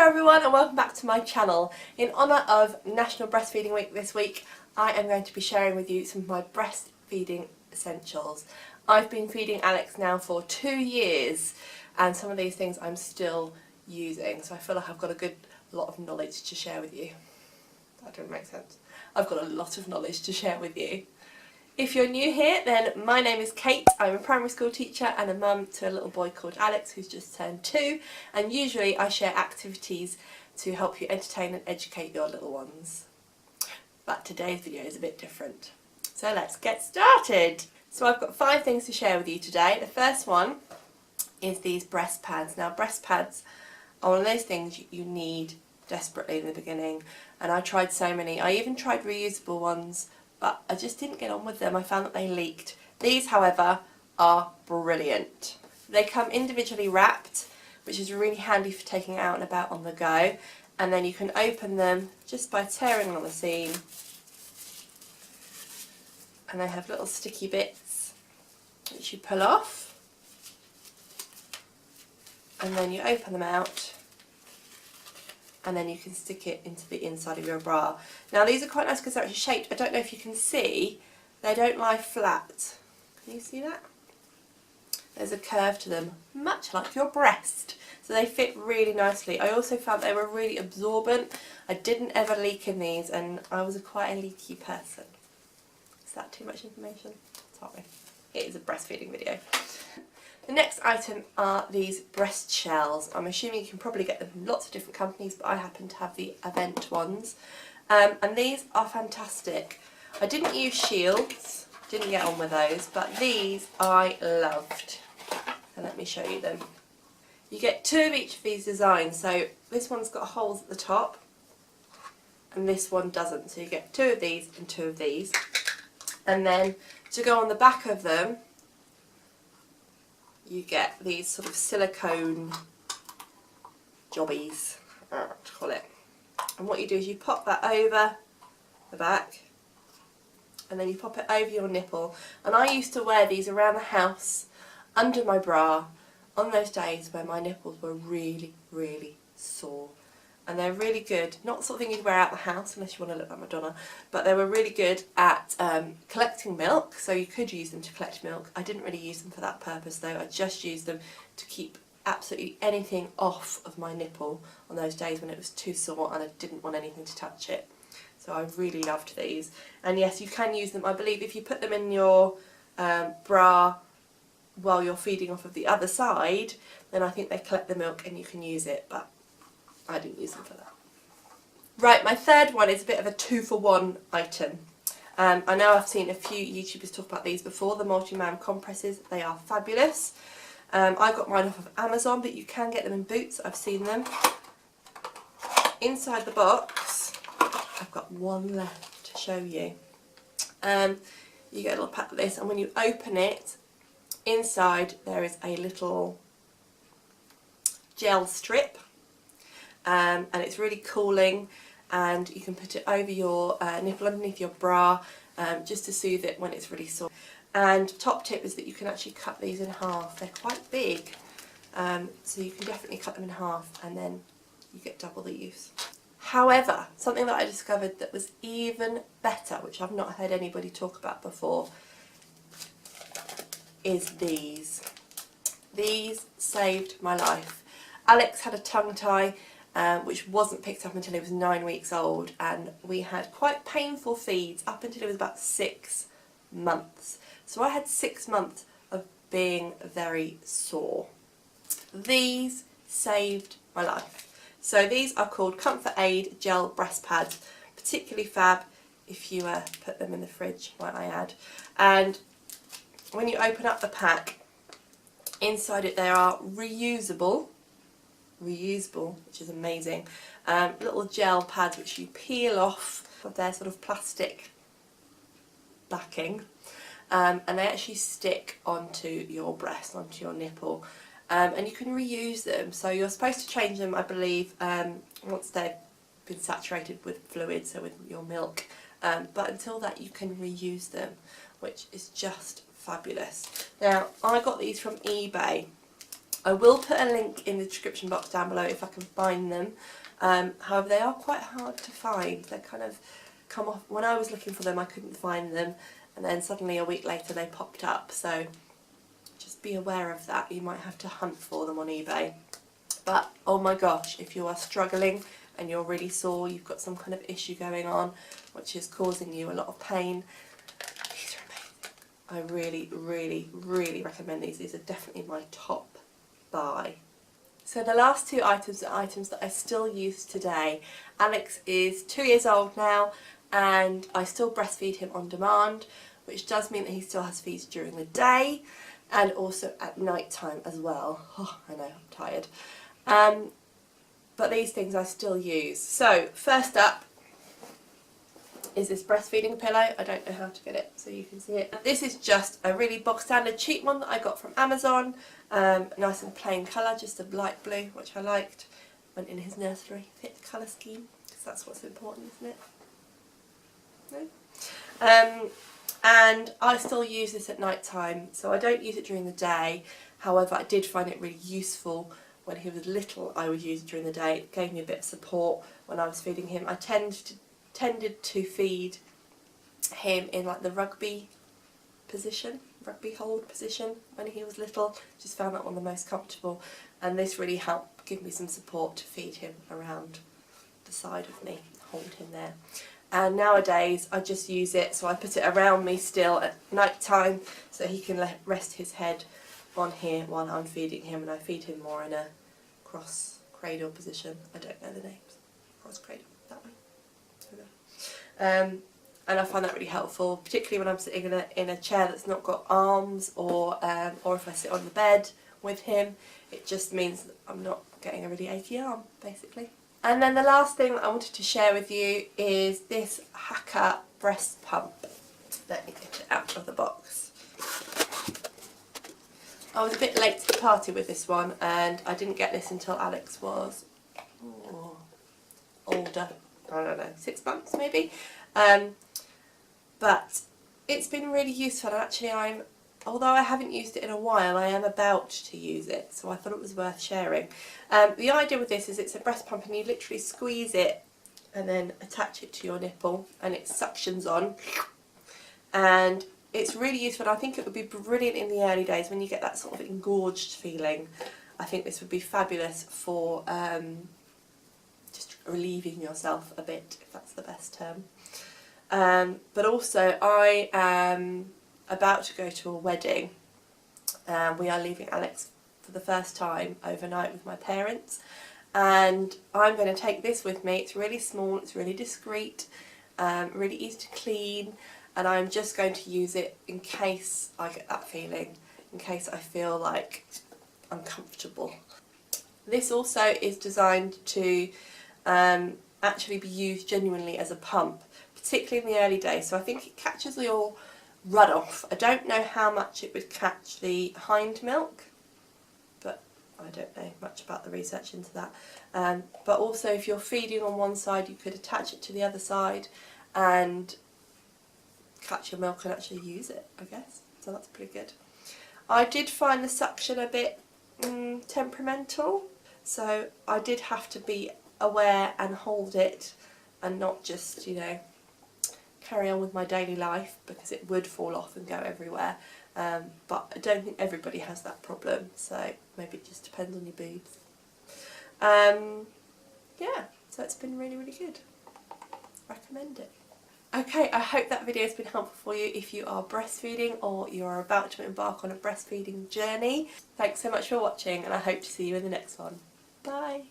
everyone and welcome back to my channel. In honour of National Breastfeeding Week this week, I am going to be sharing with you some of my breastfeeding essentials. I've been feeding Alex now for 2 years and some of these things I'm still using, so I feel like I've got a good lot of knowledge to share with you. That didn't make sense. I've got a lot of knowledge to share with you. If you're new here, then my name is Kate. I'm a primary school teacher and a mum to a little boy called Alex who's just turned 2, and usually I share activities to help you entertain and educate your little ones. But today's video is a bit different. So let's get started. So I've got 5 things to share with you today. The first one is these breast pads. Now breast pads are one of those things you need desperately in the beginning, and I tried so many. I even tried reusable ones, but I just didn't get on with them. I found that they leaked. These, however, are brilliant. They come individually wrapped, which is really handy for taking out and about on the go. And then you can open them just by tearing on the seam. And they have little sticky bits which you pull off. And then you open them out, and then you can stick it into the inside of your bra. Now these are quite nice because they're actually shaped. I don't know if you can see, they don't lie flat. Can you see that? There's a curve to them, much like your breast. So they fit really nicely. I also found they were really absorbent. I didn't ever leak in these, and I was quite a leaky person. Is that too much information? Sorry. It is a breastfeeding video. The next item are these breast shells. I'm assuming you can probably get them from lots of different companies, but I happen to have the AVENT ones. And these are fantastic. I didn't use shields, didn't get on with those, but these I loved. And let me show you them. You get 2 of each of these designs. So this one's got holes at the top, and this one doesn't. So you get 2 of these and 2 of these. And then to go on the back of them, you get these sort of silicone jobbies, I don't know what to call it. And what you do is you pop that over the back, and then you pop it over your nipple. And I used to wear these around the house under my bra on those days when my nipples were really, really sore. And they're really good, not the sort of thing you'd wear out the house unless you want to look like Madonna, but they were really good at collecting milk, so you could use them to collect milk. I didn't really use them for that purpose though. I just used them to keep absolutely anything off of my nipple on those days when it was too sore and I didn't want anything to touch it. So I really loved these. And yes, you can use them, I believe, if you put them in your bra while you're feeding off of the other side, then I think they collect the milk and you can use it, but I didn't use them for that. Right, my third one is a bit of a 2-for-1 item. I know I've seen a few YouTubers talk about these before, the MULTI-MAM compresses. They are fabulous. I got mine off of Amazon, but you can get them in Boots. I've seen them. Inside the box, I've got one left to show you. You get a little pack like this, and when you open it, inside there is a little gel strip. And it's really cooling, and you can put it over your nipple underneath your bra just to soothe it when it's really sore. And top tip is that you can actually cut these in half. They're quite big, so you can definitely cut them in half and then you get double the use. However, something that I discovered that was even better, which I've not heard anybody talk about before, is these. These saved my life. Alex had a tongue tie which wasn't picked up until he was 9 weeks old, and we had quite painful feeds up until he was about 6 months. So I had 6 months of being very sore. These saved my life. So these are called Comfort Aid Gel Breast Pads, particularly fab if you put them in the fridge, might I add. And when you open up the pack, inside it they are reusable, which is amazing, little gel pads which you peel off of their sort of plastic backing, and they actually stick onto your breast, onto your nipple, and you can reuse them. So you're supposed to change them, I believe, once they've been saturated with fluid, so with your milk, but until that you can reuse them, which is just fabulous. Now I got these from eBay. I will put a link in the description box down below if I can find them. However, they are quite hard to find. They kind of come off. When I was looking for them, I couldn't find them, and then suddenly a week later they popped up. So just be aware of that. You might have to hunt for them on eBay. But oh my gosh, if you are struggling and you're really sore, you've got some kind of issue going on which is causing you a lot of pain, these are amazing. I really, really, really recommend these. These are definitely my top buy. So the last two items are items that I still use today. Alex is 2 years old now, and I still breastfeed him on demand, which does mean that he still has feeds during the day and also at night time as well. Oh, I know, I'm tired. But these things I still use. So first up is this breastfeeding pillow. I don't know how to get it so you can see it. This is just a really bog standard cheap one that I got from Amazon. Nice and plain colour, just a light blue, which I liked. Went in his nursery, fit the colour scheme, because that's what's important, isn't it? No? And I still use this at night time, so I don't use it during the day. However, I did find it really useful when he was little. I would use it during the day. It gave me a bit of support when I was feeding him. I tended to feed him in like the rugby hold position when he was little. Just found that one the most comfortable, and this really helped give me some support to feed him around the side of me, hold him there. And nowadays I just use it, so I put it around me still at night time so he can rest his head on here while I'm feeding him, and I feed him more in a cross cradle position. I don't know the names. Cross cradle, that way. And I find that really helpful, particularly when I'm sitting in a chair that's not got arms, or if I sit on the bed with him. It just means that I'm not getting a really achy arm, basically. And then the last thing that I wanted to share with you is this HAKAA breast pump. Let me get it out of the box. I was a bit late to the party with this one, and I didn't get this until Alex was older. I don't know, 6 months maybe. But it's been really useful, and actually although I haven't used it in a while, I am about to use it, so I thought it was worth sharing. The idea with this is it's a breast pump, and you literally squeeze it and then attach it to your nipple, and it suctions on, and it's really useful. I think it would be brilliant in the early days when you get that sort of engorged feeling. I think this would be fabulous for just relieving yourself a bit, if that's the best term. But also I am about to go to a wedding. We are leaving Alex for the first time overnight with my parents, and I'm going to take this with me. It's really small, it's really discreet, really easy to clean, and I'm just going to use it in case I get that feeling, in case I feel like uncomfortable. This also is designed to actually be used genuinely as a pump, particularly in the early days, so I think it catches your runoff. I don't know how much it would catch the hind milk, but I don't know much about the research into that. But also, if you're feeding on one side, you could attach it to the other side and catch your milk and actually use it, I guess. So that's pretty good. I did find the suction a bit temperamental, so I did have to be aware and hold it and not just, you know, carry on with my daily life, because it would fall off and go everywhere. But I don't think everybody has that problem, so maybe it just depends on your boobs. Yeah, so it's been really, really good. Recommend it. Okay, I hope that video has been helpful for you if you are breastfeeding or you are about to embark on a breastfeeding journey. Thanks so much for watching, and I hope to see you in the next one. Bye!